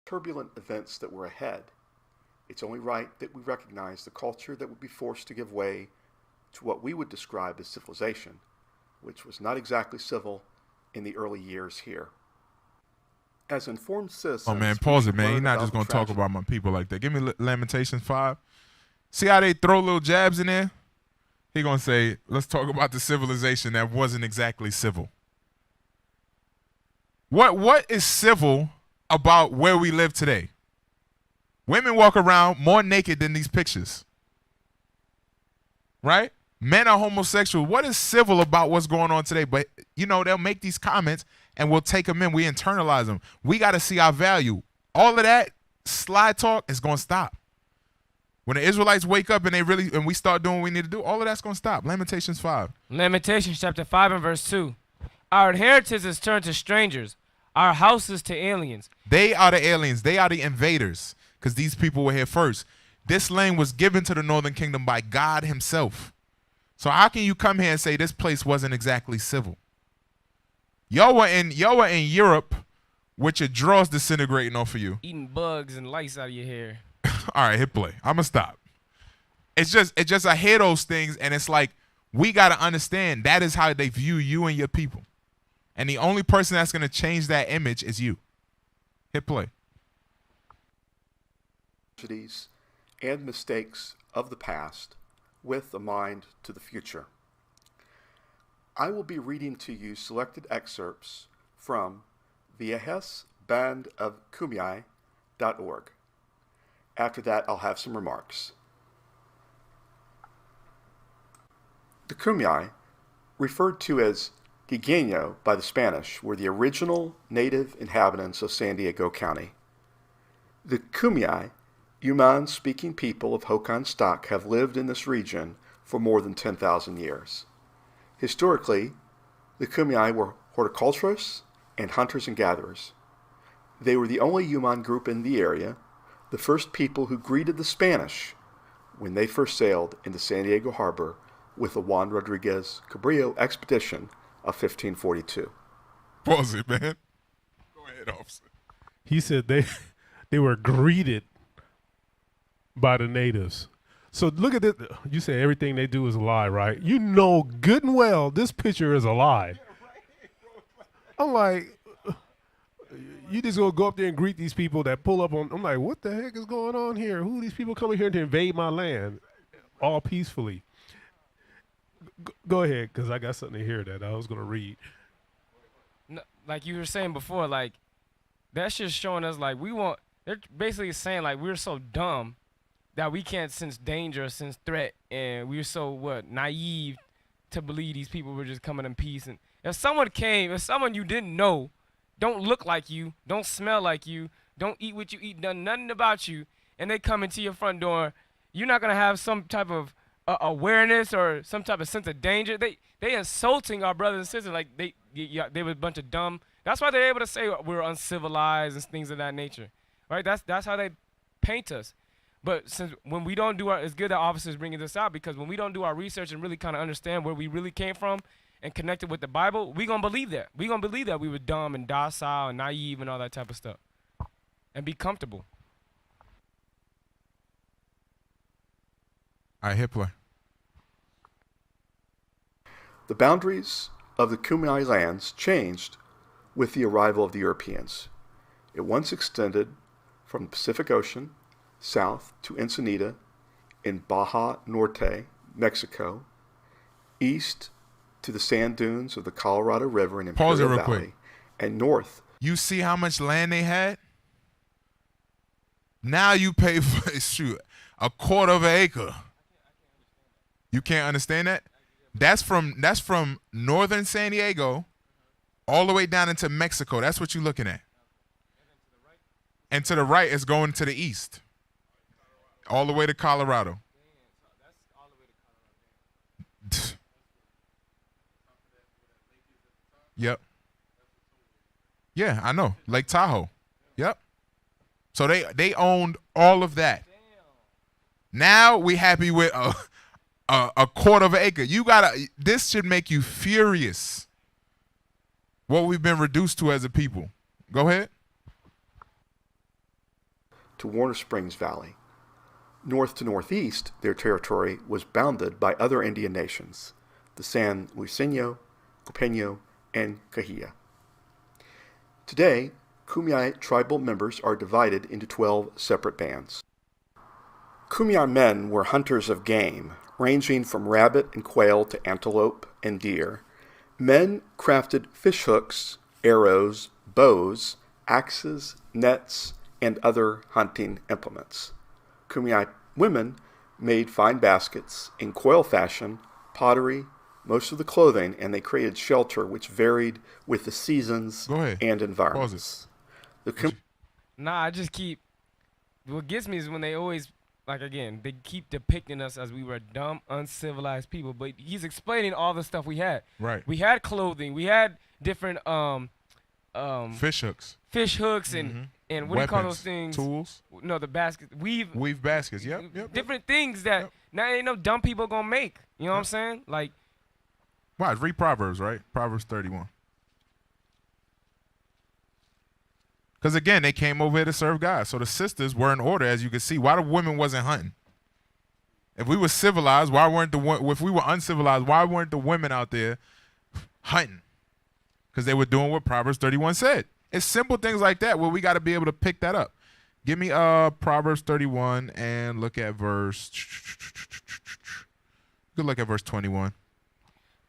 turbulent events that were ahead, it's only right that we recognize the culture that would be forced to give way to what we would describe as civilization, which was not exactly civil in the early years here. As informed citizens, oh man, pause it, man. You're not just gonna talk about my people like that. Give me Lamentations 5. See how they throw little jabs in there? He gonna say, let's talk about the civilization that wasn't exactly civil. What is civil about where we live today? Women walk around more naked than these pictures. Right? Men are homosexual. What is civil about what's going on today? But, you know, they'll make these comments and we'll take them in. We internalize them. We got to see our value. All of that slide talk is going to stop. When the Israelites wake up and we start doing what we need to do, all of that's going to stop. Lamentations 5. Lamentations chapter 5 and verse 2. Our inheritance is turned to strangers, our houses to aliens. They are the aliens. They are the invaders because these people were here first. This land was given to the northern kingdom by God himself. So how can you come here and say this place wasn't exactly civil? Y'all were in Europe with your drawers disintegrating off of you. Eating bugs and lice out of your hair. All right, hit play. I'm going to stop. It's just I hear those things and it's like we got to understand that is how they view you and your people. And the only person that's going to change that image is you. Hit play. And mistakes of the past with a mind to the future. I will be reading to you selected excerpts from the Ahes Band of Kumai.org. After that, I'll have some remarks. The Kumai, referred to as Guiqueño by the Spanish, were the original native inhabitants of San Diego County. The Kumai, Yuman-speaking people of Hokan stock, have lived in this region for more than 10,000 years. Historically, the Kumai were horticulturists and hunters and gatherers. They were the only Yuman group in the area, the first people who greeted the Spanish when they first sailed into San Diego Harbor with the Juan Rodriguez Cabrillo expedition of 1542. Pause it, man. Go ahead, officer. He said they were greeted by the natives. So look at this. You say everything they do is a lie, right? You know good and well this picture is a lie. I'm like, you just gonna go up there and greet these people that pull up on. I'm like, what the heck is going on here? Who are these people coming here to invade my land all peacefully? Go ahead, because I got something to hear that I was gonna read. No, like you were saying before, like that's just showing us like they're basically saying like we're so dumb that we can't sense danger, sense threat, and we're so naive to believe these people were just coming in peace. And if someone you didn't know, don't look like you, don't smell like you, don't eat what you eat, done nothing about you, and they come into your front door, you're not gonna have some type of awareness or some type of sense of danger. They insulting our brothers and sisters like they were a bunch of dumb. That's why they're able to say we're uncivilized and things of that nature, right? That's how they paint us. But since when we don't do it's good that officers bringing this out, because when we don't do our research and really kind of understand where we really came from and connect it with the Bible, we gonna believe that. We gonna believe that we were dumb and docile and naive and all that type of stuff, and be comfortable. All right, hit play. The boundaries of the Kumai lands changed with the arrival of the Europeans. It once extended from the Pacific Ocean south to Ensenada in Baja Norte, Mexico, east to the sand dunes of the Colorado River in Imperial Valley, quick. And north. You see how much land they had? Now you pay for a quarter of an acre. You can't understand that? That's from northern San Diego all the way down into Mexico. That's what you're looking at. And to the right is going to the east. All the way to Colorado. Yep. Yeah, I know. Lake Tahoe. Yep. So they owned all of that. Now we happy with a quarter of an acre. This should make you furious. What we've been reduced to as a people. Go ahead. to Warner Springs Valley. North to northeast, their territory was bounded by other Indian nations, the San Luiseno, Copeño, and Cajilla. Today, Kumeyaay tribal members are divided into 12 separate bands. Kumeyaay men were hunters of game, ranging from rabbit and quail to antelope and deer. Men crafted fish hooks, arrows, bows, axes, nets, and other hunting implements. Kumeyaay women made fine baskets in quail fashion, pottery, most of the clothing, and they created shelter which varied with the seasons and environments. I just keep... What gets me is when they always... Like, again, they keep depicting us as we were dumb, uncivilized people. But he's explaining all the stuff we had. Right. We had clothing. We had different fish hooks. Fish hooks and what do you call those things? Tools. No, the baskets. Weave baskets. Yep. Different things that now ain't no dumb people gonna make. You know what I'm saying? Like. Wow, read Proverbs, right? Proverbs 31. Because, again, they came over here to serve God. So the sisters were in order, as you can see. Why the women wasn't hunting? If we were civilized, if we were uncivilized, why weren't the women out there hunting? Because they were doing what Proverbs 31 said. It's simple things like that where we got to be able to pick that up. Give me Proverbs 31 and look at verse... Good look at verse 21.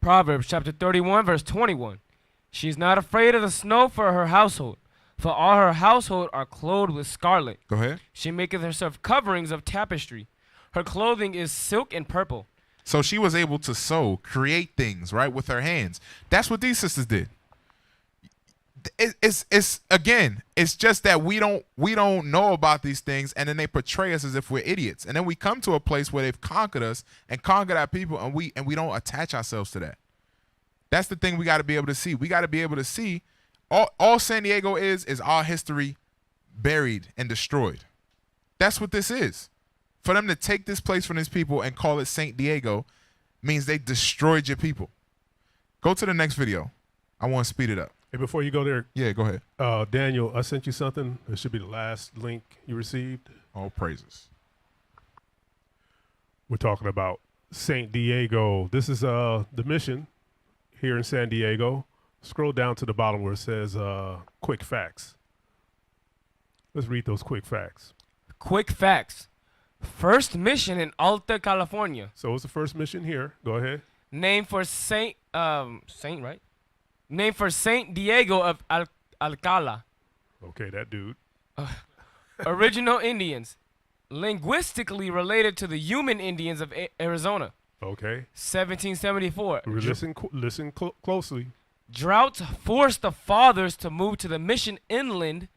Proverbs chapter 31, verse 21. She is not afraid of the snow for her household, for all her household are clothed with scarlet. Go ahead. She maketh herself coverings of tapestry. Her clothing is silk and purple. So she was able to sew, create things, right, with her hands. That's what these sisters did. It's just that we don't know about these things, and then they portray us as if we're idiots. And then we come to a place where they've conquered us and conquered our people, and we don't attach ourselves to that. That's the thing we got to be able to see. We got to be able to see all San Diego is our history buried and destroyed. That's what this is. For them to take this place from these people and call it St. Diego means they destroyed your people. Go to the next video. I want to speed it up. Hey, before you go there, yeah, go ahead. Daniel, I sent you something. It should be the last link you received. All praises. We're talking about St. Diego. This is the mission here in San Diego. Scroll down to the bottom where it says quick facts. Let's read those quick facts. Quick facts. First mission in Alta California. So it's the first mission here. Go ahead. Named for Saint, right? Named for Saint Diego of Alcala. Okay, that dude. Original Indians. Linguistically related to the human Indians of Arizona. Okay. 1774. Listen closely. Droughts forced the fathers to move to the mission inland.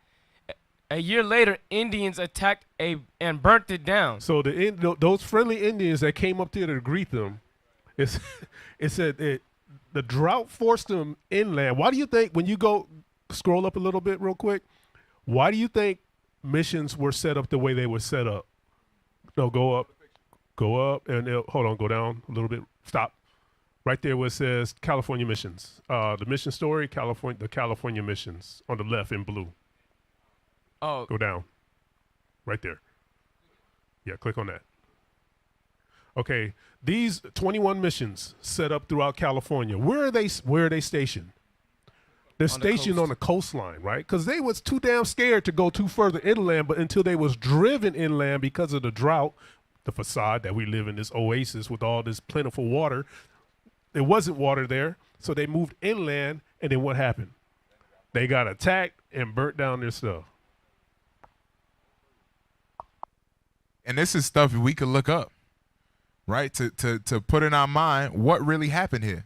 A year later, Indians attacked and burnt it down. So those friendly Indians that came up there to greet them, it said the drought forced them inland. Why do you think, when you go scroll up a little bit real quick, why do you think missions were set up the way they were set up? No, go up, and hold on, go down a little bit. Stop. Right there where it says California missions. The mission story, the California missions on the left in blue. Oh. Go down. Right there. Yeah, click on that. Okay, these 21 missions set up throughout California. Where are they stationed? They're stationed on the coastline, right? Because they was too damn scared to go too further inland, but until they was driven inland because of the drought, the facade that we live in, this oasis with all this plentiful water, there wasn't water there, so they moved inland, and then what happened? They got attacked and burnt down their stuff. And this is stuff we could look up, right? To put in our mind what really happened here,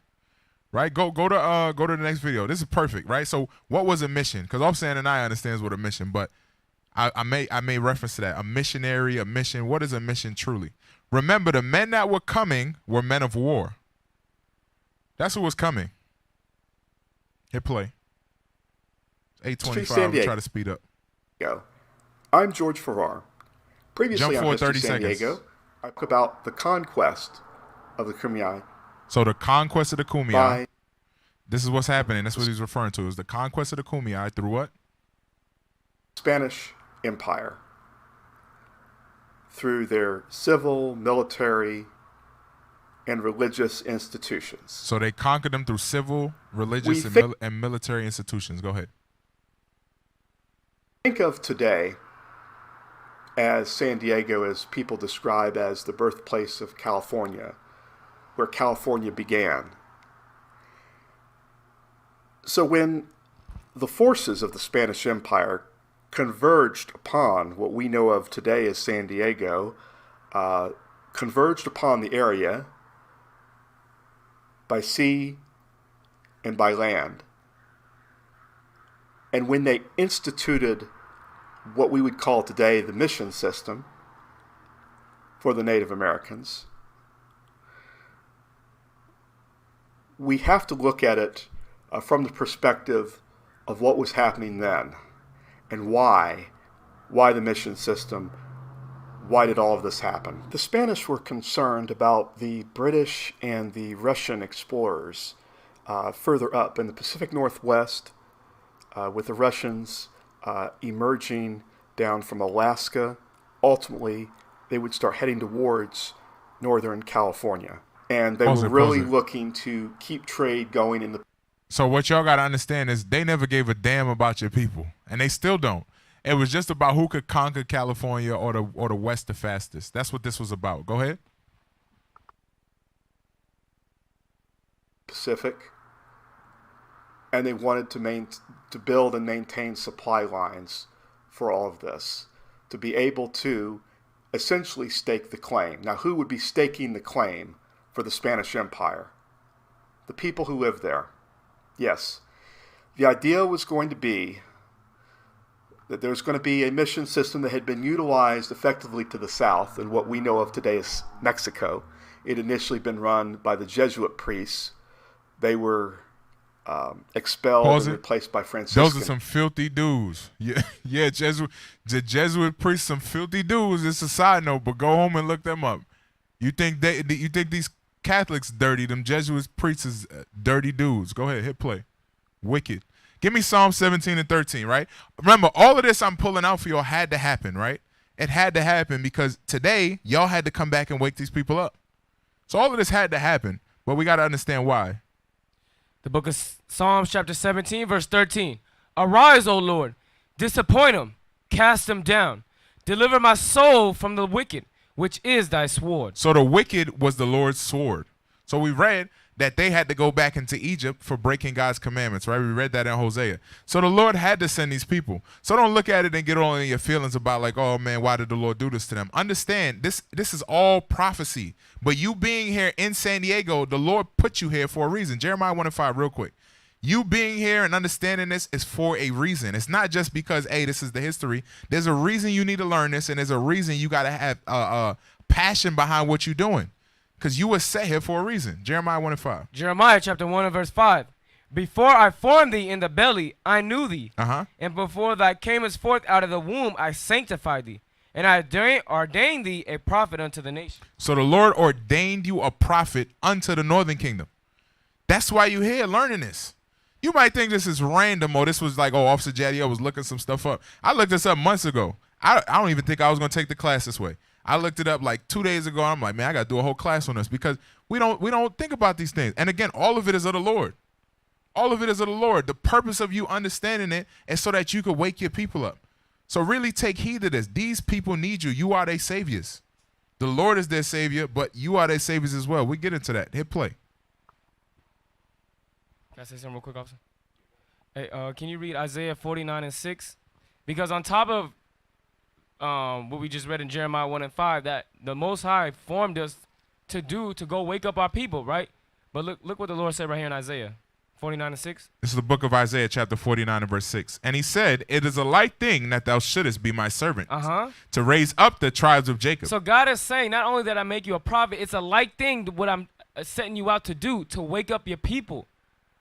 right? Go to the next video. This is perfect, right? So what was a mission? Because Offsan and I understands what a mission, but I made reference to that. A missionary, a mission. What is a mission truly? Remember, the men that were coming were men of war. That's who was coming. Hit play. 8:25. We'll try to speed up. I'm George Farrar. Previously Jump on forward 30 History San seconds. Diego, I spoke about the conquest of the Kumeyaay. So the conquest of the Kumeyaay. This is what's happening. That's what he's referring to. Is the conquest of the Kumeyaay through what? Spanish Empire. through their civil, military, and religious institutions. So they conquered them through civil, religious, and military institutions. Go ahead. Think of today as San Diego, as people describe as the birthplace of California, where California began. So when the forces of the Spanish Empire converged upon what we know of today as San Diego, converged upon the area by sea and by land, and when they instituted what we would call today the mission system for the Native Americans, we have to look at it from the perspective of what was happening then and why the mission system, why did all of this happen. The Spanish were concerned about the British and the Russian explorers further up in the Pacific Northwest, with the Russians emerging down from Alaska. Ultimately, they would start heading towards Northern California. And they were really looking to keep trade going in the... So what y'all got to understand is they never gave a damn about your people, and they still don't. It was just about who could conquer California or the West the fastest. That's what this was about. Go ahead. Pacific. And they wanted to build and maintain supply lines for all of this, to be able to essentially stake the claim. Now, who would be staking the claim for the Spanish Empire? The people who lived there. Yes. The idea was going to be that there was going to be a mission system that had been utilized effectively to the south in what we know of today as Mexico. It had initially been run by the Jesuit priests. They were expelled and replaced by Franciscans. Those are some filthy dudes. Yeah, the Jesuit priests, some filthy dudes. It's a side note, but go home and look them up. You think these Catholics dirty? Them Jesuit priests is dirty dudes. Go ahead, hit play. Wicked. Give me Psalm 17 and 13, right? Remember, all of this I'm pulling out for y'all had to happen, right? It had to happen because today y'all had to come back and wake these people up. So all of this had to happen, but we got to understand why. The book of Psalms chapter 17, verse 13. Arise, O Lord, disappoint them, cast them down. Deliver my soul from the wicked, which is thy sword. So the wicked was the Lord's sword. So we read that they had to go back into Egypt for breaking God's commandments, right? We read that in Hosea. So the Lord had to send these people. So don't look at it and get all in your feelings about like, oh man, why did the Lord do this to them? Understand, this is all prophecy. But you being here in San Diego, the Lord put you here for a reason. Jeremiah 1:5, real quick. You being here and understanding this is for a reason. It's not just because, hey, this is the history. There's a reason you need to learn this, and there's a reason you got to have passion behind what you're doing. Because you were set here for a reason. Jeremiah 1:5. Jeremiah chapter 1 and verse 5. Before I formed thee in the belly, I knew thee. And before thou camest forth out of the womb, I sanctified thee. And I ordained thee a prophet unto the nation. So the Lord ordained you a prophet unto the northern kingdom. That's why you're here learning this. You might think this is random or this was like, oh, Officer Jadiel was looking some stuff up. I looked this up months ago. I don't even think I was going to take the class this way. I looked it up like 2 days ago. I'm like, man, I got to do a whole class on this because we don't think about these things. And again, all of it is of the Lord. All of it is of the Lord. The purpose of you understanding it is so that you could wake your people up. So really take heed of this. These people need you. You are their saviors. The Lord is their savior, but you are their saviors as well. We get into that. Hit play. Can I say something real quick, officer? Hey, can you read Isaiah 49 and 6? Because on top of what we just read in Jeremiah 1 and 5, that the Most High formed us to go wake up our people, right? But look what the Lord said right here in Isaiah 49 and 6. This is the book of Isaiah chapter 49 and verse 6. And he said, it is a light thing that thou shouldest be my servant, to raise up the tribes of Jacob. So God is saying, not only that I make you a prophet, it's a light thing what I'm setting you out to do, to wake up your people.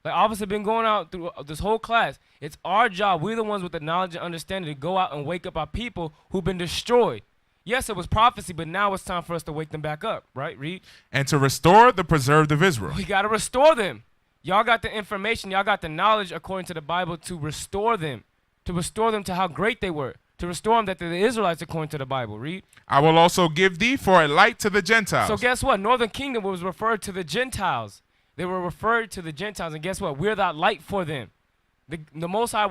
Like officer been going out through this whole class. It's our job. We're the ones with the knowledge and understanding to go out and wake up our people who've been destroyed. Yes, it was prophecy, but now it's time for us to wake them back up, right? Read. And to restore the preserved of Israel. We got to restore them. Y'all got the information. Y'all got the knowledge according to the Bible to restore them to how great they were, to restore them that they're the Israelites according to the Bible. Read. I will also give thee for a light to the Gentiles. So guess what? Northern Kingdom was referred to the Gentiles. They were referred to the Gentiles, and guess what? We're that light for them. The Most High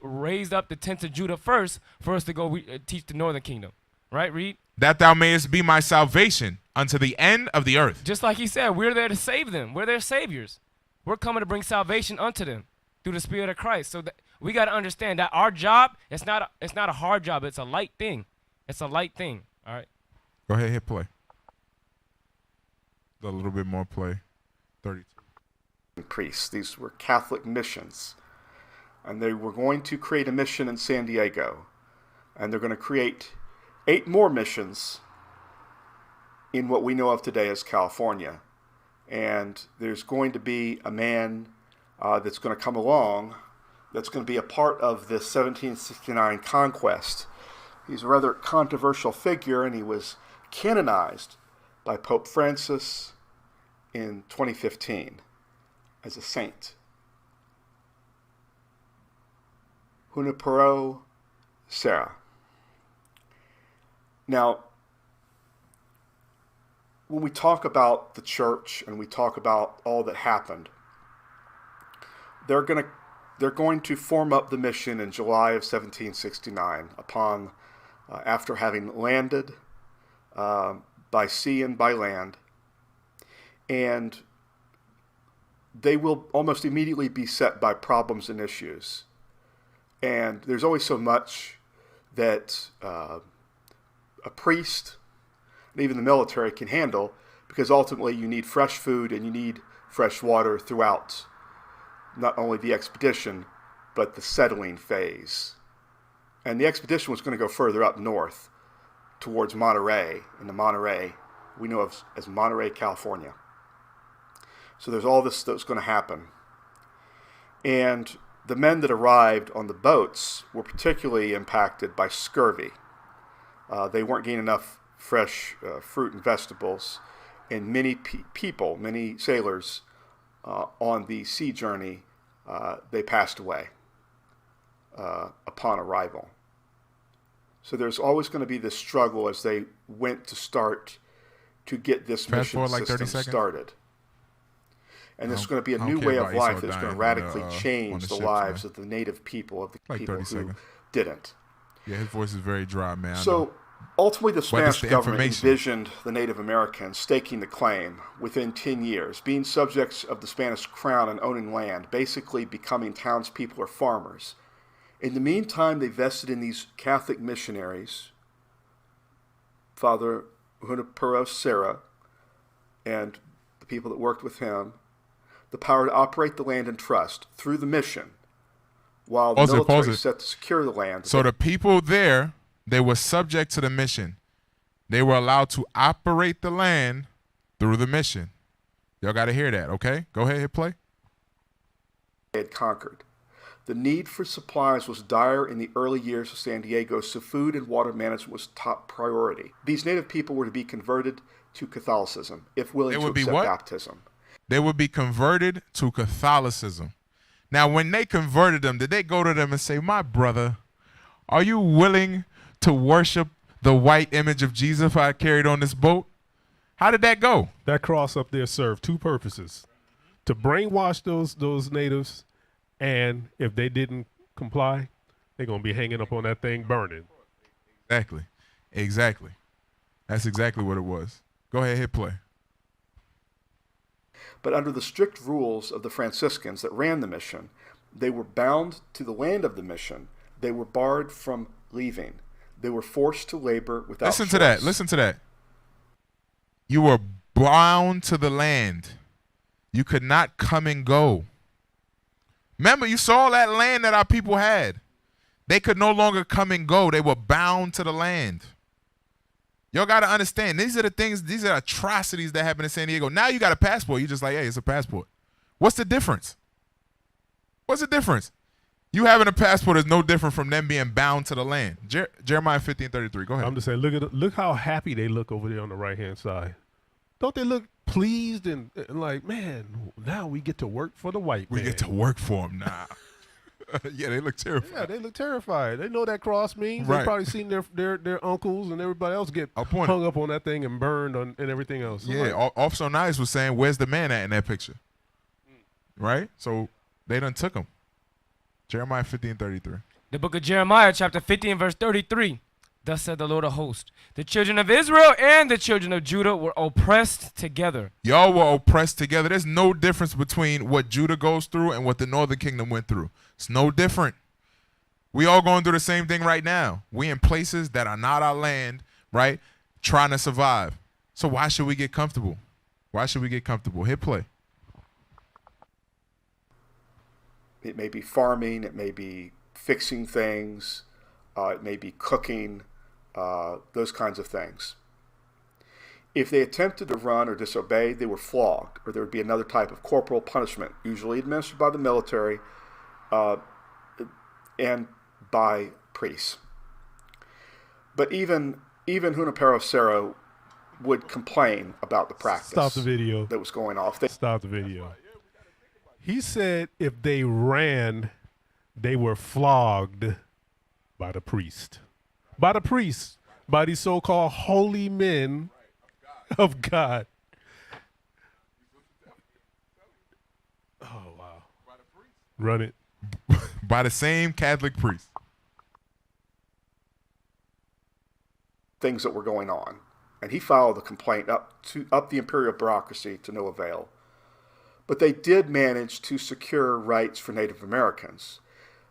raised up the tents of Judah first for us to go teach the Northern Kingdom. Right? Read. That thou mayest be my salvation unto the end of the earth. Just like he said, we're there to save them. We're their saviors. We're coming to bring salvation unto them through the Spirit of Christ. So that we got to understand that our job, it's not a hard job. It's a light thing. It's a light thing. All right. Go ahead, hit play. A little bit more play. 32. Priests. These were Catholic missions. And they were going to create a mission in San Diego. And they're going to create 8 more missions in what we know of today as California. And there's going to be a man that's going to come along that's going to be a part of this 1769 conquest. He's a rather controversial figure, and he was canonized by Pope Francis in 2015 as a saint. Junipero Serra. Now, when we talk about the church and we talk about all that happened, they're going to form up the mission in July of 1769 upon after having landed by sea and by land, and they will almost immediately be set by problems and issues. And there's always so much that a priest and even the military can handle, because ultimately you need fresh food and you need fresh water throughout not only the expedition, but the settling phase. And the expedition was going to go further up north towards Monterey, and the Monterey we know of as Monterey, California. So there's all this that's going to happen. And the men that arrived on the boats were particularly impacted by scurvy. They weren't getting enough fresh fruit and vegetables, and many many sailors on the sea journey, they passed away upon arrival. So there's always going to be this struggle as they went to start to get this mission system started. And there's going to be a new way of life that's going to radically change the lives of the native people, of the people who didn't. Yeah, his voice is very dry, man. So ultimately the Spanish government envisioned the Native Americans staking the claim within 10 years, being subjects of the Spanish crown and owning land, basically becoming townspeople or farmers. In the meantime, they vested in these Catholic missionaries, Father Junipero Serra and the people that worked with him, the power to operate the land in trust through the mission, while the military is set to secure the land. So the people there, they were subject to the mission. They were allowed to operate the land through the mission. Y'all got to hear that, okay? Go ahead, hit play. They had conquered. The need for supplies was dire in the early years of San Diego, so food and water management was top priority. These native people were to be converted to Catholicism, if willing to accept baptism. They would be converted to Catholicism. Now, when they converted them, did they go to them and say, "My brother, are you willing to worship the white image of Jesus I carried on this boat?" How did that go? That cross up there served 2 purposes: to brainwash those natives, and if they didn't comply, they're going to be hanging up on that thing burning. Exactly. That's exactly what it was. Go ahead, hit play. But under the strict rules of the Franciscans that ran the mission, they were bound to the land of the mission. They were barred from leaving. They were forced to labor without choice. Listen to that. You were bound to the land. You could not come and go. Remember, you saw that land that our people had. They could no longer come and go. They were bound to the land. Y'all got to understand, these are the things, these are atrocities that happen in San Diego. Now you got a passport. You're just like, hey, it's a passport. What's the difference? What's the difference? You having a passport is no different from them being bound to the land. Jeremiah 15:33. Go ahead. I'm just saying, look how happy they look over there on the right-hand side. Don't they look pleased and like, man, now we get to work for the white man. We get to work for them now. Yeah, they look terrified. Yeah, they look terrified. They know that cross means. Right. They probably seen their uncles and everybody else get Appointed. hung up on that thing and burned and everything else. So Yeah, like, Officer Nice was saying, where's the man at in that picture? Right? So they done took him. Jeremiah 15:33. The book of Jeremiah, chapter 15, verse 33. Thus said the Lord of hosts, the children of Israel and the children of Judah were oppressed together. Y'all were oppressed together. There's no difference between what Judah goes through and what the northern kingdom went through. It's no different. We all going through the same thing right now. We in places that are not our land, right? Trying to survive. So why should we get comfortable? Why should we get comfortable? Hit play. It may be farming, it may be fixing things, it may be cooking, those kinds of things. If they attempted to run or disobey, they were flogged, or there would be another type of corporal punishment, usually administered by the military and by priests. But even Junipero Serra would complain about the practice. Stop the video. That was going off. Stop the video. He said if they ran, they were flogged by the priest. By the priests. By these so-called holy men of God. Oh, wow. Run it. By the same Catholic priest. Things that were going on. And he filed a complaint up the imperial bureaucracy to no avail. But they did manage to secure rights for Native Americans.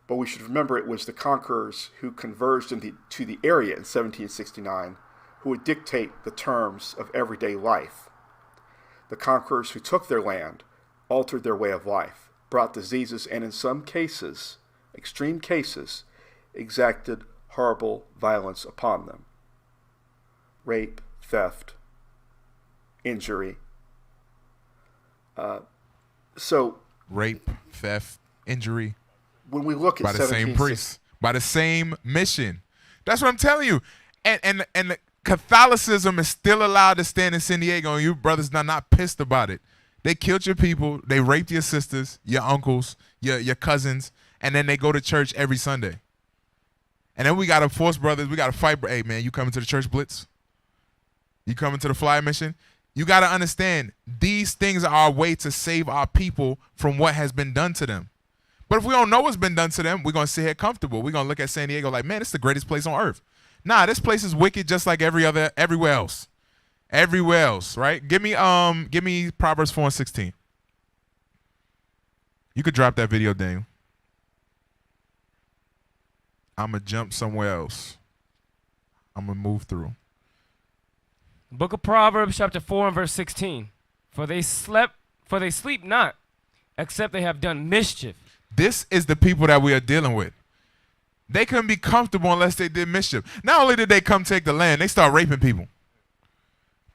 But we should remember it was the conquerors who converged to the area in 1769 who would dictate the terms of everyday life. The conquerors who took their land altered their way of life, brought diseases, and in some cases, extreme cases, exacted horrible violence upon them. Rape, theft, injury. So rape, theft, injury. When we look at by the same priest, by the same mission. That's what I'm telling you. And Catholicism is still allowed to stand in San Diego, and you brothers are not pissed about it. They killed your people. They raped your sisters, your uncles, your cousins, and then they go to church every Sunday. And then we got to force brothers. We got to fight. Hey, man, you coming to the church blitz? You coming to the flyer mission? You got to understand, these things are our way to save our people from what has been done to them. But if we don't know what's been done to them, we're going to sit here comfortable. We're going to look at San Diego like, man, it's the greatest place on earth. Nah, this place is wicked just like everywhere else. Everywhere else, right? Give me Proverbs 4:16. You could drop that video, Daniel. I'm going to jump somewhere else. I'm going to move through. Book of Proverbs, chapter 4 and verse 16. For they sleep not, except they have done mischief. This is the people that we are dealing with. They couldn't be comfortable unless they did mischief. Not only did they come take the land, they start raping people.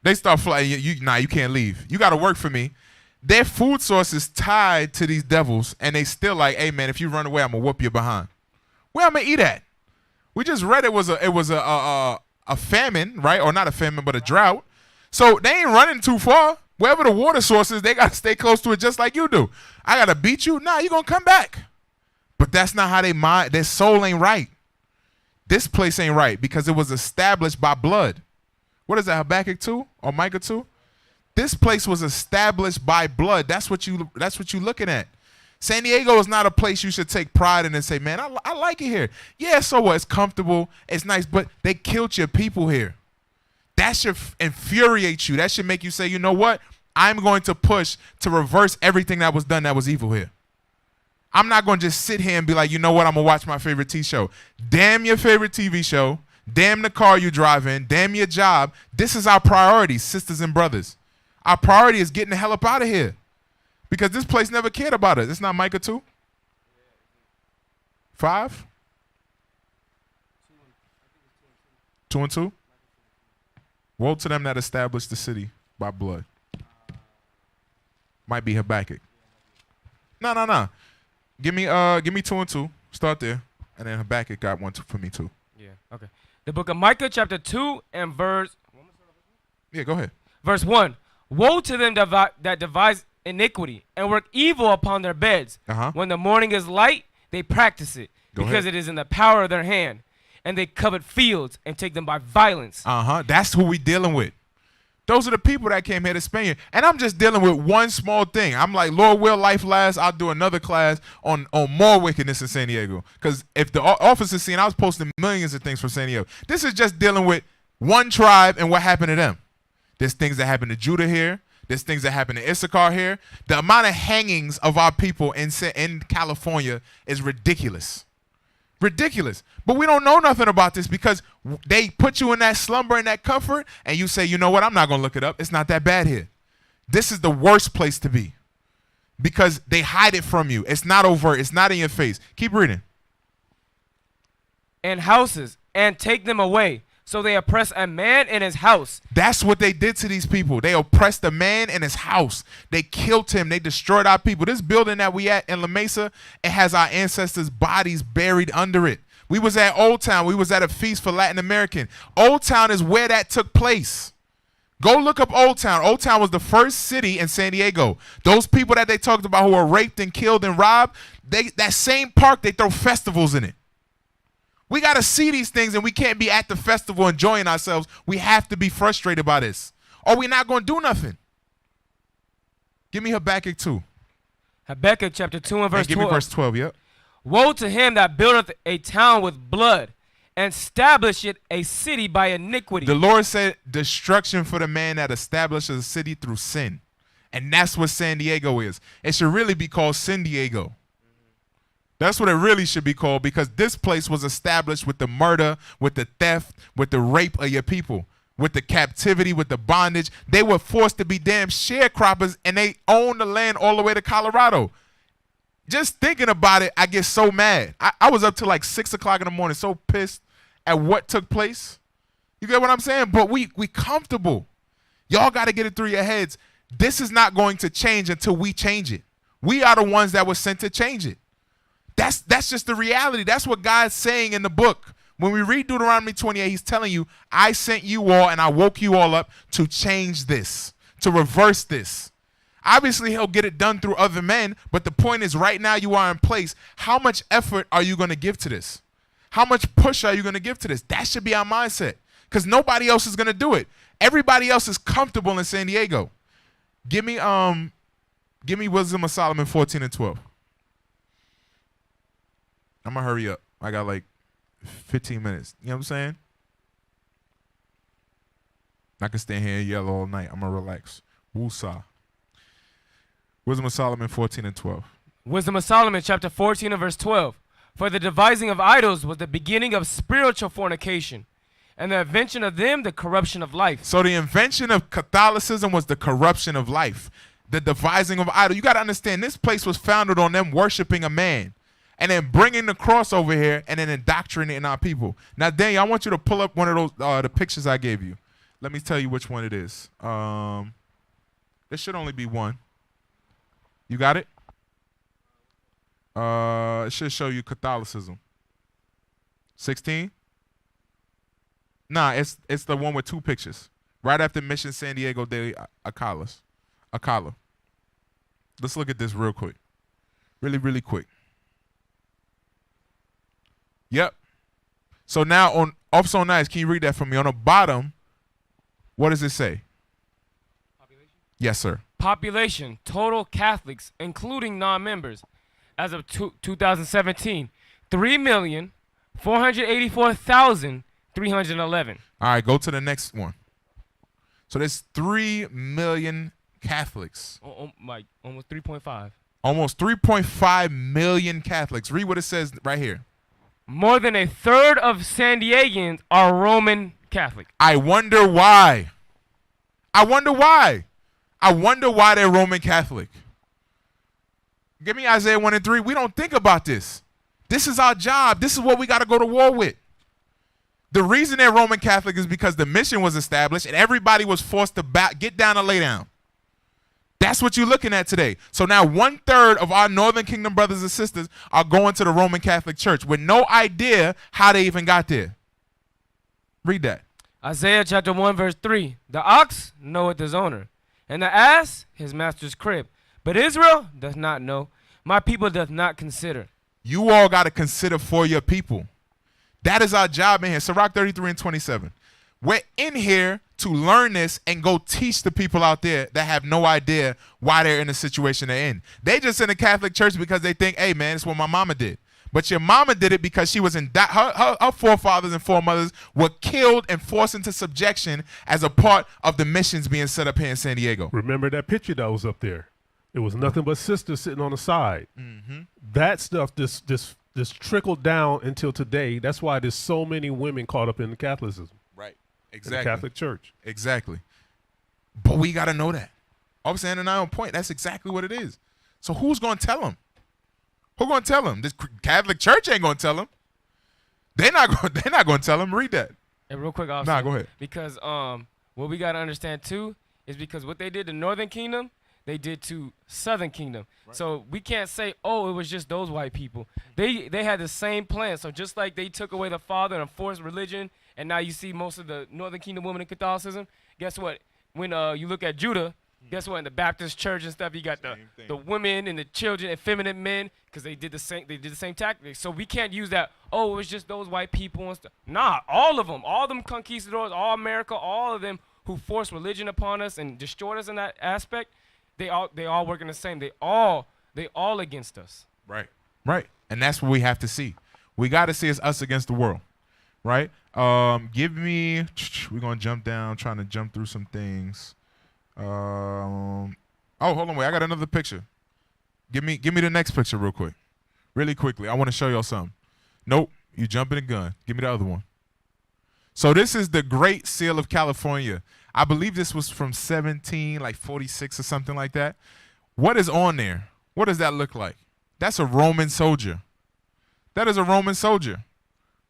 They start flying. You can't leave. You got to work for me. Their food source is tied to these devils, and they still like, hey, man, if you run away, I'm going to whoop you behind. Where I'm going to eat at? We just read it was a famine, right? Or not a famine, but a drought. So they ain't running too far. Wherever the water source is, they got to stay close to it just like you do. I got to beat you? Nah, you're going to come back. But that's not how they mind. Their soul ain't right. This place ain't right because it was established by blood. What is that, Habakkuk 2 or Micah 2? This place was established by blood. That's what you looking at. San Diego is not a place you should take pride in and say, man, I like it here. Yeah, so what? It's comfortable. It's nice, but they killed your people here. That should infuriate you. That should make you say, you know what? I'm going to push to reverse everything that was done that was evil here. I'm not going to just sit here and be like, you know what? I'm going to watch my favorite TV show. Damn your favorite TV show. Damn the car you drive in. Damn your job. This is our priority, sisters and brothers. Our priority is getting the hell up out of here because this place never cared about us. It's not Micah 2? 5? 2 and 2? Woe to them that established the city by blood. Might be Habakkuk. No. Give me 2 and 2. Start there. And then Habakkuk got 1 for me too. Yeah, okay. The book of Micah, chapter 2 and verse... Yeah, go ahead. Verse 1. Woe to them that devise iniquity and work evil upon their beds. Uh-huh. When the morning is light, they practice it Go because ahead. it is in the power of their hand. And they covet fields and take them by violence. That's who we dealing with. Those are the people that came here to Spain. And I'm just dealing with one small thing. I'm like, Lord will life last. I'll do another class on more wickedness in San Diego. Because if the office is seeing, I was posting millions of things from San Diego. This is just dealing with one tribe and what happened to them. There's things that happen to Judah here. There's things that happen to Issachar here. The amount of hangings of our people in California is ridiculous. Ridiculous. But we don't know nothing about this because they put you in that slumber and that comfort, and you say, you know what, I'm not going to look it up. It's not that bad here. This is the worst place to be because they hide it from you. It's not overt. It's not in your face. Keep reading. And houses, and take them away. So they oppress a man in his house. That's what they did to these people. They oppressed a man in his house. They killed him. They destroyed our people. This building that we at in La Mesa, it has our ancestors' bodies buried under it. We was at Old Town. We was at a feast for Latin American. Old Town is where that took place. Go look up Old Town. Old Town was the first city in San Diego. Those people that they talked about who were raped and killed and robbed, that same park, they throw festivals in it. We got to see these things, and we can't be at the festival enjoying ourselves. We have to be frustrated by this, or we're not going to do nothing. Give me Habakkuk 2. Habakkuk chapter 2 and verse 12. Give me verse 12, yep. Woe to him that buildeth a town with blood, and establisheth a city by iniquity. The Lord said destruction for the man that establishes a city through sin. And that's what San Diego is. It should really be called Sin Diego. That's what it really should be called because this place was established with the murder, with the theft, with the rape of your people, with the captivity, with the bondage. They were forced to be damn sharecroppers, and they owned the land all the way to Colorado. Just thinking about it, I get so mad. I was up till like 6 o'clock in the morning, so pissed at what took place. You get what I'm saying? But we comfortable. Y'all got to get it through your heads. This is not going to change until we change it. We are the ones that were sent to change it. That's just the reality. That's what God's saying in the book. When we read Deuteronomy 28, he's telling you, I sent you all and I woke you all up to change this, to reverse this. Obviously, he'll get it done through other men, but the point is right now you are in place. How much effort are you going to give to this? How much push are you going to give to this? That should be our mindset because nobody else is going to do it. Everybody else is comfortable in San Diego. Give me Wisdom of Solomon 14 and 12. I'm going to hurry up. I got like 15 minutes. You know what I'm saying? I can stand here and yell all night. I'm going to relax. Woosah. Wisdom of Solomon 14 and 12. Wisdom of Solomon chapter 14 and verse 12. For the devising of idols was the beginning of spiritual fornication, and the invention of them the corruption of life. So the invention of Catholicism was the corruption of life. The devising of idols. You got to understand, this place was founded on them worshiping a man. And then bringing the cross over here and then indoctrinating our people. Now, Daniel, I want you to pull up one of those the pictures I gave you. Let me tell you which one it is. There should only be one. You got it? It should show you Catholicism. 16? Nah, it's the one with two pictures. Right after Mission San Diego de Acala. Let's look at this real quick. Really, really quick. Yep. So now on Officer on Nice, can you read that for me? On the bottom, what does it say? Population? Yes, sir. Population, total Catholics, including non-members, as of 2017, 3,484,311. All right, go to the next one. So there's 3 million Catholics. Like almost 3.5. Almost 3.5 million Catholics. Read what it says right here. More than a third of San Diegans are Roman Catholic. I wonder why. I wonder why they're Roman Catholic. Give me Isaiah 1 and 3. We don't think about this. This is our job. This is what we got to go to war with. The reason they're Roman Catholic is because the mission was established and everybody was forced to get down and lay down. That's what you're looking at today. So now 1/3 of our Northern Kingdom brothers and sisters are going to the Roman Catholic Church with no idea how they even got there. Read that. Isaiah chapter 1 verse 3. The ox knoweth his owner, and the ass his master's crib. But Israel doth not know. My people doth not consider. You all got to consider for your people. That is our job in here. Sirach 33 and 27. We're in here to learn this and go teach the people out there that have no idea why they're in the situation they're in. They just in the Catholic Church because they think, hey, man, it's what my mama did. But your mama did it because she was her forefathers and foremothers were killed and forced into subjection as a part of the missions being set up here in San Diego. Remember that picture that was up there? It was nothing but sisters sitting on the side. Mm-hmm. That stuff this trickled down until today. That's why there's so many women caught up in Catholicism. Right. In Exactly. the Catholic Church. Exactly. But we got to know that. All I'm saying, and I on point, that's exactly what it is. So who's going to tell them? Who's going to tell them? This Catholic Church ain't going to tell them. They're not going to tell them. Read that. And real quick, officer, Nah, go ahead. Because what we got to understand too is because what they did to Northern Kingdom, they did to Southern Kingdom. Right. So we can't say, oh, it was just those white people. They had the same plan. So just like they took away the father and forced religion, and now you see most of the Northern Kingdom women in Catholicism, guess what? When you look at Judah, guess what? In the Baptist church and stuff, you got the women and the children, effeminate men, because they did the same tactics. So we can't use that, oh, it was just those white people and stuff. Nah, all of them conquistadors, all America, all of them who forced religion upon us and destroyed us in that aspect, they all working the same. They all against us. Right. Right. And that's what we have to see. We got to see it's us against the world. Right? Give me, we're going to jump down, trying to jump through some things. Oh, hold on, wait. I got another picture. Give me the next picture real quick. Really quickly. I want to show y'all something. Nope. You jumping the gun. Give me the other one. So this is the Great Seal of California. I believe this was from 46 or something like that. What is on there? What does that look like? That's a Roman soldier. That is a Roman soldier.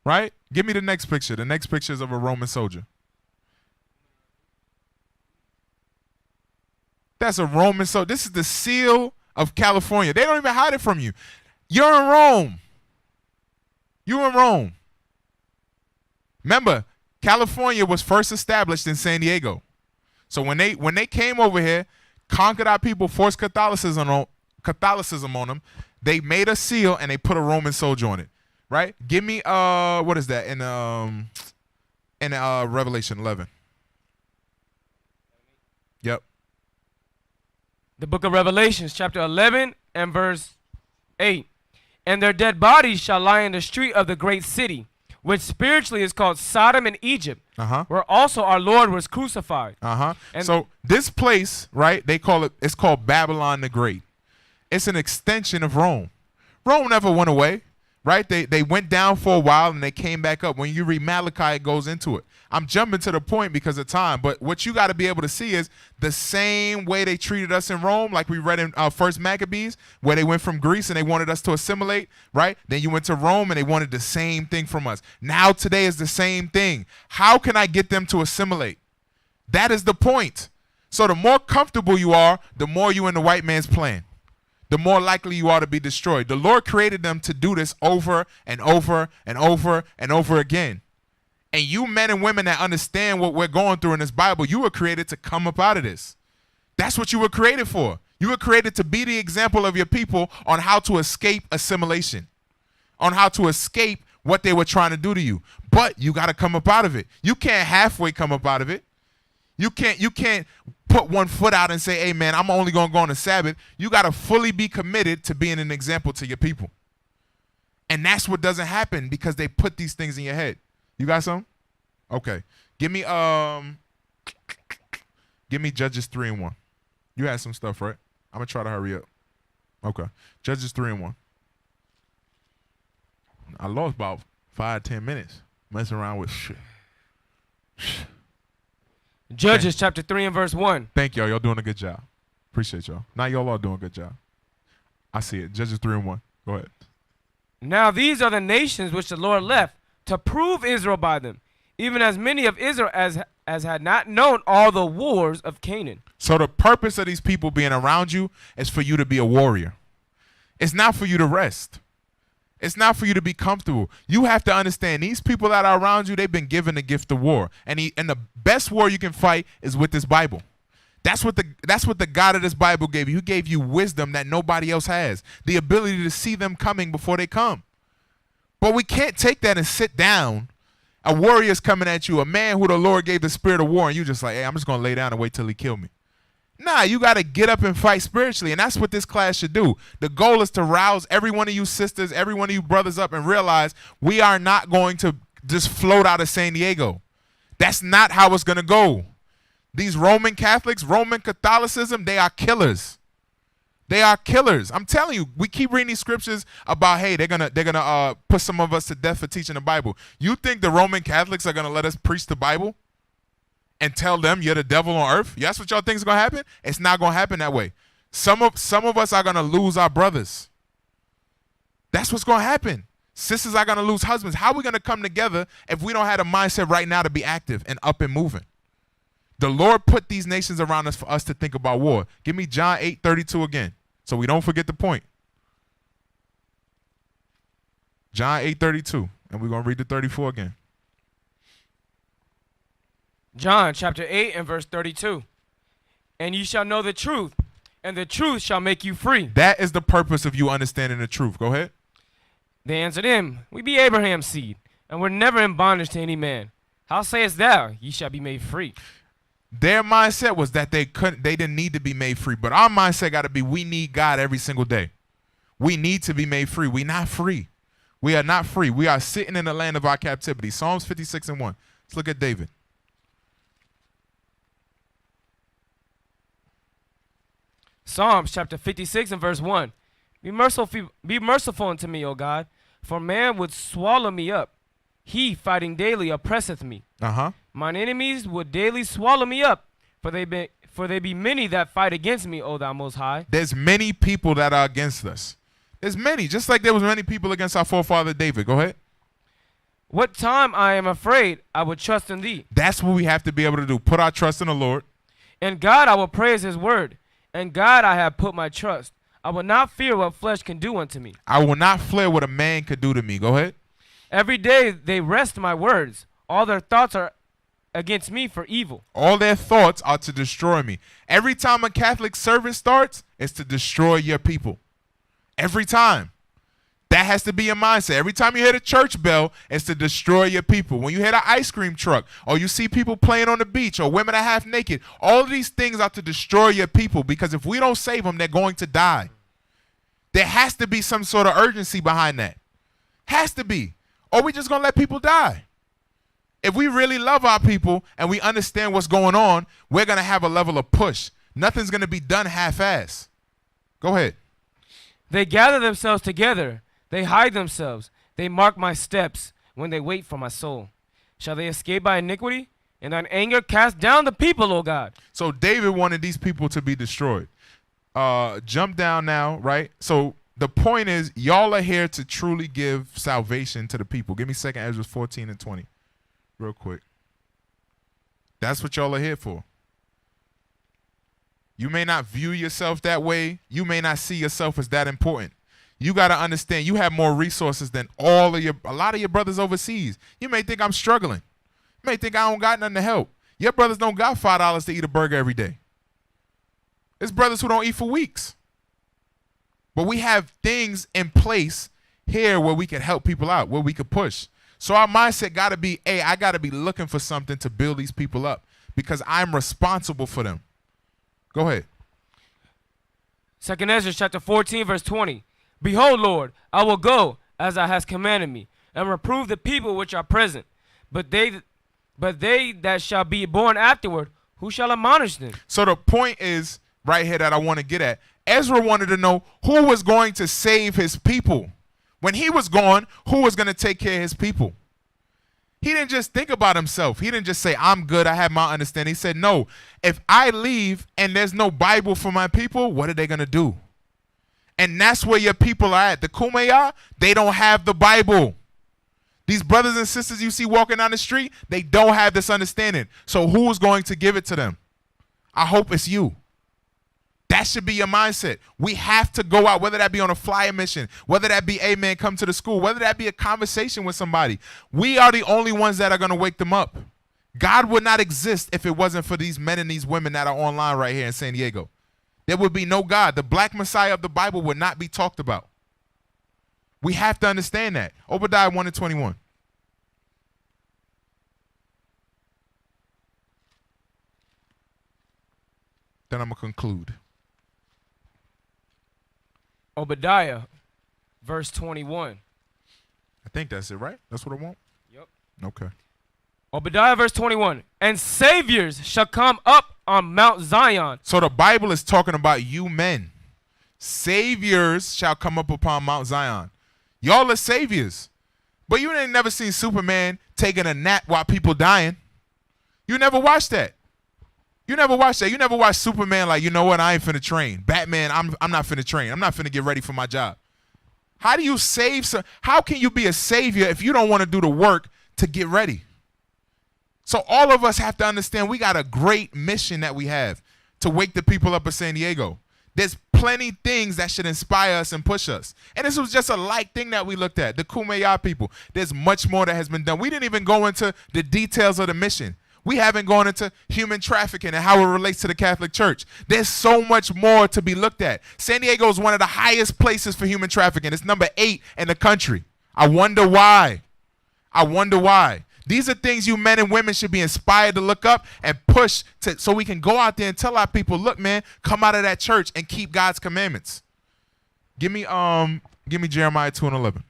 Right? Give me the next picture. The next picture is of a Roman soldier. That's a Roman soldier. This is the seal of California. They don't even hide it from you. You're in Rome. You're in Rome. Remember, California was first established in San Diego. So when they came over here, conquered our people, forced Catholicism on them, they made a seal and they put a Roman soldier on it. Right? Give me what is that in Revelation 11? Yep. The book of Revelations, chapter 11 and verse 8. And their dead bodies shall lie in the street of the great city, which spiritually is called Sodom and Egypt, where also our Lord was crucified. And so this place, right, it's called Babylon the Great. It's an extension of Rome. Rome never went away. Right? They went down for a while and they came back up. When you read Malachi, it goes into it. I'm jumping to the point because of time, but what you got to be able to see is the same way they treated us in Rome, like we read in First Maccabees, where they went from Greece and they wanted us to assimilate, right? Then you went to Rome and they wanted the same thing from us. Now today is the same thing. How can I get them to assimilate? That is the point. So the more comfortable you are, the more you in the white man's plan. The more likely you are to be destroyed. The Lord created them to do this over and over and over and over again. And you men and women that understand what we're going through in this Bible, you were created to come up out of this. That's what you were created for. You were created to be the example of your people on how to escape assimilation, on how to escape what they were trying to do to you. But you got to come up out of it. You can't halfway come up out of it. You can't put one foot out and say, hey, man, I'm only going to go on the Sabbath. You got to fully be committed to being an example to your people. And that's what doesn't happen because they put these things in your head. You got some? Okay. Give me Judges 3 and 1. You had some stuff, right? I'm going to try to hurry up. Okay. Judges 3 and 1. I lost about 5-10 minutes messing around with shit. Judges chapter 3 and verse 1. Thank y'all. Y'all doing a good job. Appreciate y'all. Now y'all are doing a good job. I see it. Judges 3 and 1. Go ahead. Now these are the nations which the Lord left to prove Israel by them, even as many of Israel as had not known all the wars of Canaan. So the purpose of these people being around you is for you to be a warrior. It's not for you to rest. It's not for you to be comfortable. You have to understand these people that are around you, they've been given the gift of war. And the best war you can fight is with this Bible. That's what the God of this Bible gave you. He gave you wisdom that nobody else has. The ability to see them coming before they come. But we can't take that and sit down. A warrior's coming at you, a man who the Lord gave the spirit of war, and you just like, hey, I'm just going to lay down and wait till he kill me. Nah, you got to get up and fight spiritually, and that's what this class should do. The goal is to rouse every one of you sisters, every one of you brothers up and realize we are not going to just float out of San Diego. That's not how it's going to go. These Roman Catholics, Roman Catholicism, they are killers. They are killers. I'm telling you, we keep reading these scriptures about, hey, they're gonna put some of us to death for teaching the Bible. You think the Roman Catholics are gonna let us preach the Bible and tell them you're the devil on earth? That's what y'all think is gonna happen? It's not gonna happen that way. Some of us are gonna lose our brothers. That's what's gonna happen. Sisters are gonna lose husbands. How are we gonna come together if we don't have a mindset right now to be active and up and moving? The Lord put these nations around us for us to think about war. Give me John 8:32 again, so we don't forget the point. John 8:32, and we're going to read the 34 again. John chapter 8 and verse 32. And ye shall know the truth, and the truth shall make you free. That is the purpose of you understanding the truth. Go ahead. They answered him, we be Abraham's seed, and we're never in bondage to any man. How sayest thou, ye shall be made free? Their mindset was that they didn't need to be made free. But our mindset got to be, we need God every single day. We need to be made free. We're not free. We are not free. We are sitting in the land of our captivity. Psalms 56 and 1. Let's look at David. Psalms chapter 56 and verse 1. Be merciful unto me, O God, for man would swallow me up. He, fighting daily, oppresseth me. Mine enemies would daily swallow me up, for they be many that fight against me, O thou most high. There's many people that are against us. There's many, just like there was many people against our forefather David. Go ahead. What time I am afraid, I would trust in thee. That's what we have to be able to do. Put our trust in the Lord. In God I will praise his word. In God I have put my trust. I will not fear what flesh can do unto me. I will not fear what a man could do to me. Go ahead. Every day they wrest my words. All their thoughts are against me for evil. All their thoughts are to destroy me. Every time a Catholic service starts, it's to destroy your people. Every time. That has to be your mindset. Every time you hear the church bell, it's to destroy your people. When you hear the ice cream truck, or you see people playing on the beach, or women are half naked, all of these things are to destroy your people, because if we don't save them, they're going to die. There has to be some sort of urgency behind that. Has to be. Or we just going to let people die. If we really love our people and we understand what's going on, we're going to have a level of push. Nothing's going to be done half-ass. Go ahead. They gather themselves together. They hide themselves. They mark my steps when they wait for my soul. Shall they escape by iniquity? In thine anger cast down the people, O God. So David wanted these people to be destroyed. Jump down now, right? So the point is, y'all are here to truly give salvation to the people. Give me 2 Ezra 14 and 20 real quick. That's what y'all are here for. You may not view yourself that way. You may not see yourself as that important. You got to understand you have more resources than a lot of your brothers overseas. You may think I'm struggling. You may think I don't got nothing to help. Your brothers don't got $5 to eat a burger every day. There's brothers who don't eat for weeks. But we have things in place here where we can help people out, where we could push. So our mindset got to be, hey, I got to be looking for something to build these people up because I'm responsible for them. Go ahead. 2 Ezra chapter 14, verse 20. Behold, Lord, I will go as thou hast commanded me, and reprove the people which are present. But they that shall be born afterward, who shall admonish them? So the point is right here that I want to get at. Ezra wanted to know who was going to save his people. When he was gone, who was going to take care of his people? He didn't just think about himself. He didn't just say, I'm good, I have my understanding. He said, no, if I leave and there's no Bible for my people, what are they going to do? And that's where your people are at. The Kumeya, they don't have the Bible. These brothers and sisters you see walking down the street, they don't have this understanding. So who is going to give it to them? I hope it's you. That should be your mindset. We have to go out, whether that be on a flyer mission, whether that be, amen, come to the school, whether that be a conversation with somebody. We are the only ones that are going to wake them up. God would not exist if it wasn't for these men and these women that are online right here in San Diego. There would be no God. The black Messiah of the Bible would not be talked about. We have to understand that. Obadiah 1:21. Then I'm going to conclude. Obadiah, verse 21. I think that's it, right? That's what I want? Yep. Okay. Obadiah, verse 21. And saviors shall come up on Mount Zion. So the Bible is talking about you men. Saviors shall come up upon Mount Zion. Y'all are saviors. But you ain't never seen Superman taking a nap while people dying. You never watched that. You never watched that. You never watched Superman like, you know what, I ain't finna train. Batman, I'm not finna train. I'm not finna get ready for my job. How do you save how can you be a savior if you don't want to do the work to get ready? So all of us have to understand we got a great mission that we have to wake the people up of San Diego. There's plenty things that should inspire us and push us. And this was just a light thing that we looked at, the Kumeya people. There's much more that has been done. We didn't even go into the details of the mission. We haven't gone into human trafficking and how it relates to the Catholic Church. There's so much more to be looked at. San Diego is one of the highest places for human trafficking. It's number 8 in the country. I wonder why. I wonder why. These are things you men and women should be inspired to look up and push to, so we can go out there and tell our people, look, man, come out of that church and keep God's commandments. Give me Jeremiah 2:11.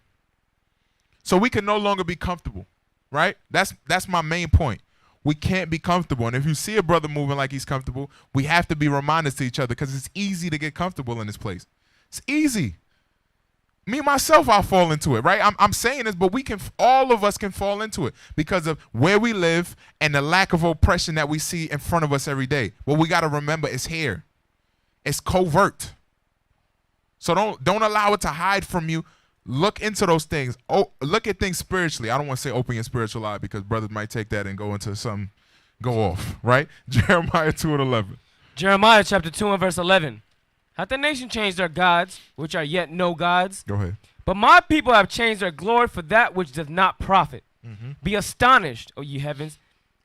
So we can no longer be comfortable, right? That's my main point. We can't be comfortable. And if you see a brother moving like he's comfortable, we have to be reminders to each other because it's easy to get comfortable in this place. It's easy. Me, myself, I'll fall into it, right? I'm saying this, but all of us can fall into it because of where we live and the lack of oppression that we see in front of us every day. What we got to remember is here. It's covert. So don't allow it to hide from you. Look into those things. Oh, look at things spiritually. I don't want to say open your spiritual eye because brothers might take that and go into some, go off, right? Jeremiah 2:11. Jeremiah chapter 2 and verse 11. Hath the nation changed their gods, which are yet no gods? Go ahead. But my people have changed their glory for that which does not profit. Mm-hmm. Be astonished, O ye heavens,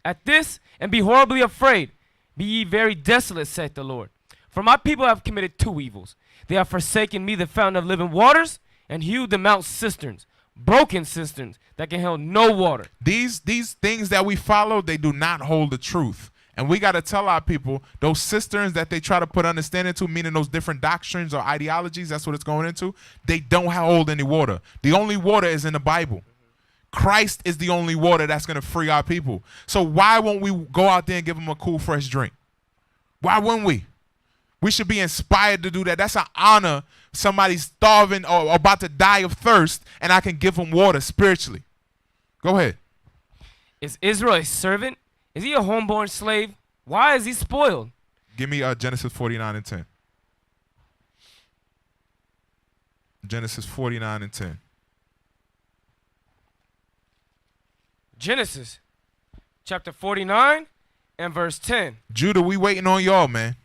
at this, and be horribly afraid. Be ye very desolate, saith the Lord. For my people have committed 2 evils. They have forsaken me, the fountain of living waters, and hewed them out cisterns, broken cisterns that can hold no water. These things that we follow, they do not hold the truth. And we got to tell our people, those cisterns that they try to put understanding to, meaning those different doctrines or ideologies, that's what it's going into, they don't hold any water. The only water is in the Bible. Christ is the only water that's going to free our people. So why won't we go out there and give them a cool, fresh drink? Why wouldn't we? We should be inspired to do that. That's an honor. Somebody's starving or about to die of thirst, and I can give them water spiritually. Go ahead. Is Israel a servant? Is he a homeborn slave? Why is he spoiled? Give me Genesis 49:10. Genesis 49:10. Genesis chapter 49 and verse 10. Judah, we waiting on y'all, man.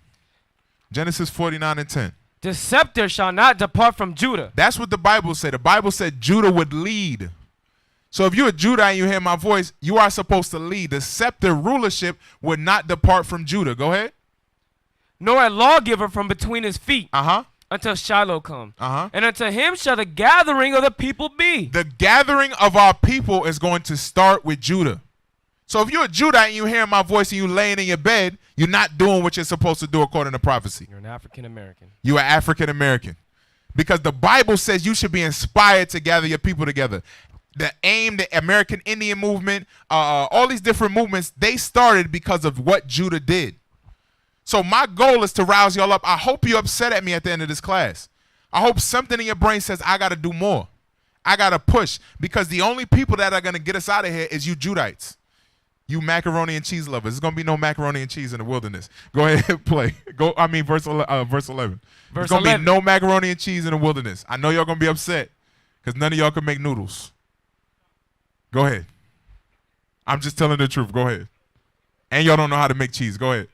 Genesis 49:10. The scepter shall not depart from Judah. That's what the Bible said. The Bible said Judah would lead. So if you're a Judah and you hear my voice, you are supposed to lead. The scepter rulership would not depart from Judah. Go ahead. Nor a lawgiver from between his feet. Uh-huh. Until Shiloh come. Uh-huh. And unto him shall the gathering of the people be. The gathering of our people is going to start with Judah. So if you're a Judah and you hear my voice and you laying in your bed, you're not doing what you're supposed to do according to prophecy. You're an African American. You are African American. Because the Bible says you should be inspired to gather your people together. The AIM, the American Indian movement, all these different movements, they started because of what Judah did. So my goal is to rouse y'all up. I hope you're upset at me at the end of this class. I hope something in your brain says, I got to do more. I got to push. Because the only people that are going to get us out of here is you Judites. You macaroni and cheese lovers. There's going to be no macaroni and cheese in the wilderness. Go ahead and play. Verse 11. There's going to be no macaroni and cheese in the wilderness. I know y'all going to be upset because none of y'all can make noodles. Go ahead. I'm just telling the truth. Go ahead. And y'all don't know how to make cheese. Go ahead.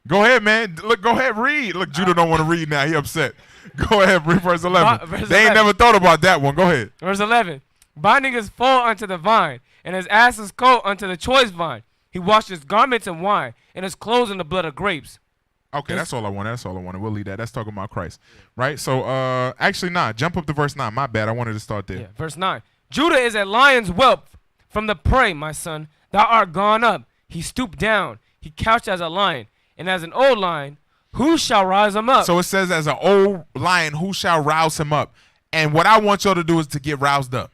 Go ahead, man. Look, go ahead, read. Look, Judah don't want to read now. He upset. Go ahead, read verse 11. They ain't never thought about that one. Go ahead. Verse 11. Binding is full unto the vine, and his ass's coat unto the choice vine. He washed his garments in wine, and his clothes in the blood of grapes. Okay, that's all I wanted. That's all I wanted. We'll leave that. That's talking about Christ. Right? So, actually, jump up to verse 9. My bad. I wanted to start there. Yeah, verse 9. Judah is a lion's whelp from the prey, my son. Thou art gone up. He stooped down. He couched as a lion, and as an old lion, who shall rouse him up? So it says, as an old lion, who shall rouse him up? And what I want y'all to do is to get roused up.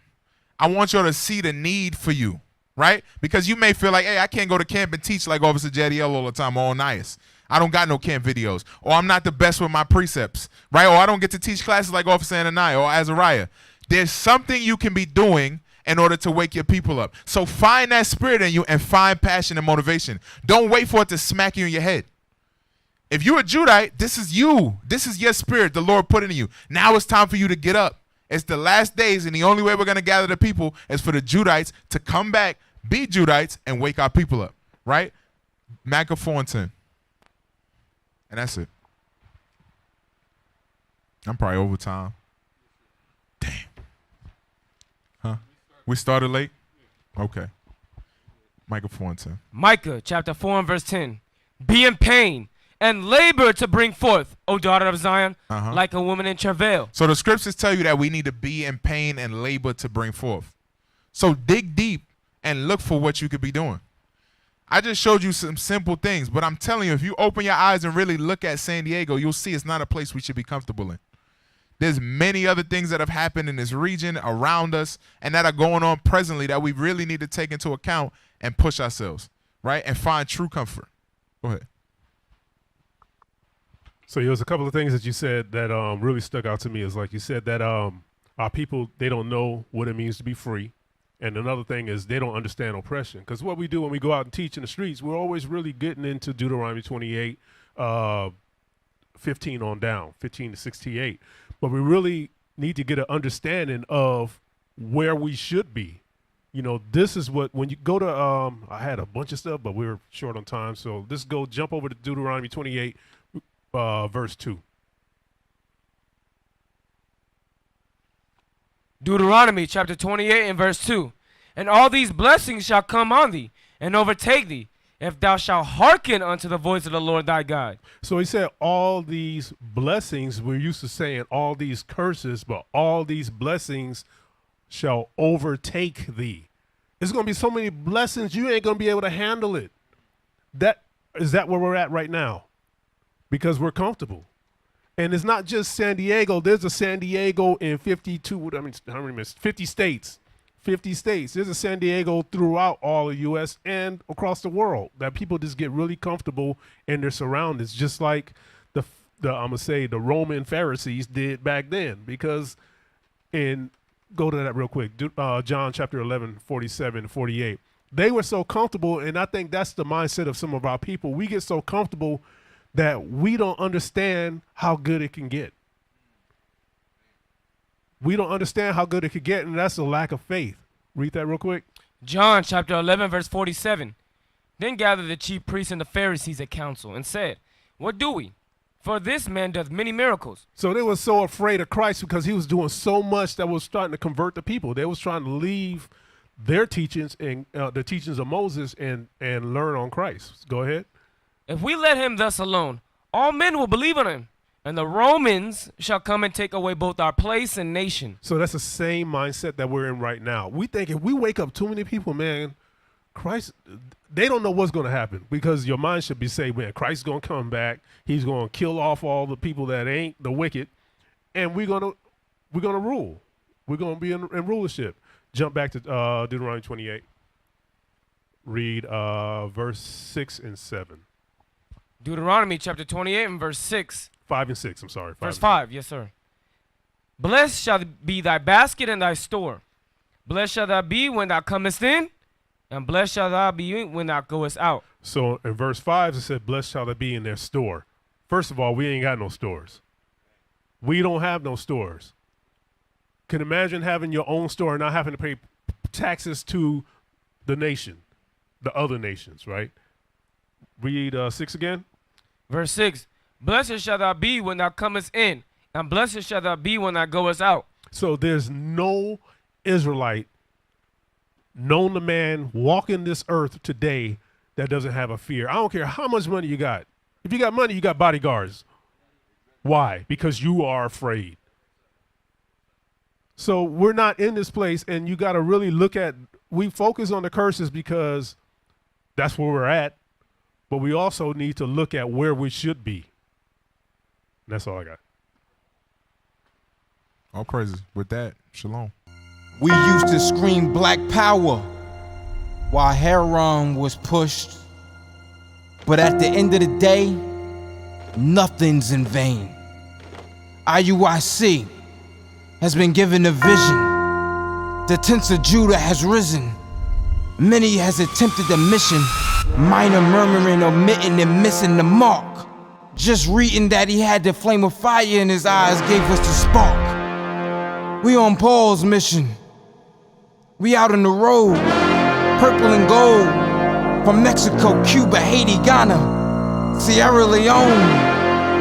I want y'all to see the need for you, right? Because you may feel like, hey, I can't go to camp and teach like Officer Jadiel all the time, or Onias. I don't got no camp videos, or I'm not the best with my precepts, right? Or I don't get to teach classes like Officer Ananiah or Azariah. There's something you can be doing in order to wake your people up. So find that spirit in you and find passion and motivation. Don't wait for it to smack you in your head. If you're a Judite, this is you. This is your spirit the Lord put in you. Now it's time for you to get up. It's the last days, and the only way we're going to gather the people is for the Judites to come back, be Judites, and wake our people up, right? Micah 4 and 10. And that's it. I'm probably over time. Damn. Huh? We started late? Okay. Micah 4 and 10. Micah chapter 4 and verse 10. Be in pain and labor to bring forth, O daughter of Zion, like a woman in travail. So the scriptures tell you that we need to be in pain and labor to bring forth. So dig deep and look for what you could be doing. I just showed you some simple things, but I'm telling you, if you open your eyes and really look at San Diego, you'll see it's not a place we should be comfortable in. There's many other things that have happened in this region around us and that are going on presently that we really need to take into account and push ourselves, right? And find true comfort. Go ahead. So there was a couple of things that you said that really stuck out to me. Is like you said that our people, they don't know what it means to be free. And another thing is they don't understand oppression. Because what we do when we go out and teach in the streets, we're always really getting into Deuteronomy 28, 15 on down, 15 to 68. But we really need to get an understanding of where we should be. You know, this is what, when you go to, I had a bunch of stuff, but we were short on time. So let's jump over to Deuteronomy 28, verse 2. Deuteronomy chapter 28 and verse 2. And all these blessings shall come on thee and overtake thee, if thou shalt hearken unto the voice of the Lord thy God. So he said all these blessings, we're used to saying all these curses, but all these blessings shall overtake thee. There's going to be so many blessings, you ain't going to be able to handle it. Is that where we're at right now? Because we're comfortable. And it's not just San Diego. There's a San Diego in 50 states. 50 states. There's a San Diego throughout all the U.S. and across the world that people just get really comfortable in their surroundings, just like the I'm gonna say the Roman Pharisees did back then. Because go to that real quick. John chapter 11, 47, 48. They were so comfortable, and I think that's the mindset of some of our people. We get so comfortable that we don't understand how good it can get. We don't understand how good it could get, and that's a lack of faith. Read that real quick. John chapter 11, verse 47. Then gathered the chief priests and the Pharisees at council and said, what do we? For this man doth many miracles. So they were so afraid of Christ because he was doing so much that was starting to convert the people. They was trying to leave their teachings and the teachings of Moses and learn on Christ. Go ahead. If we let him thus alone, all men will believe on him, and the Romans shall come and take away both our place and nation. So that's the same mindset that we're in right now. We think if we wake up too many people, man, Christ, they don't know what's going to happen, because your mind should be saying, man, Christ's going to come back. He's going to kill off all the people that ain't the wicked, and we're going to rule. We're going to be in rulership. Jump back to Deuteronomy 28. Read verse 6 and 7. Deuteronomy chapter 28 and verse 6. 5 and 6, I'm sorry. Verse 5, yes, sir. Blessed shall be thy basket and thy store. Blessed shall thou be when thou comest in, and blessed shall thou be when thou goest out. So in verse 5, it said, blessed shall they be in their store. First of all, we ain't got no stores. We don't have no stores. Can imagine having your own store and not having to pay taxes to the nation, the other nations, right? Read 6 again. Verse 6. Blessed shall thou be when thou comest in, and blessed shall thou be when thou goest out. So there's no Israelite known the man walking this earth today that doesn't have a fear. I don't care how much money you got. If you got money, you got bodyguards. Why? Because you are afraid. So we're not in this place, and you got to really look at, we focus on the curses because that's where we're at, but we also need to look at where we should be. And that's all I got. All praises. With that, shalom. We used to scream black power while heroin was pushed. But at the end of the day, nothing's in vain. IUIC has been given a vision. The tents of Judah has risen. Many has attempted the mission. Minor murmuring, omitting, and missing the mark. Just reading that he had the flame of fire in his eyes gave us the spark. We on Paul's mission. We out on the road, purple and gold. From Mexico, Cuba, Haiti, Ghana, Sierra Leone.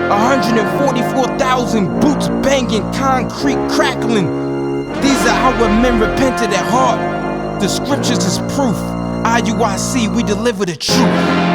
144,000 boots banging, concrete crackling. These are our men repented at heart. The scriptures is proof. IUIC, we deliver the truth.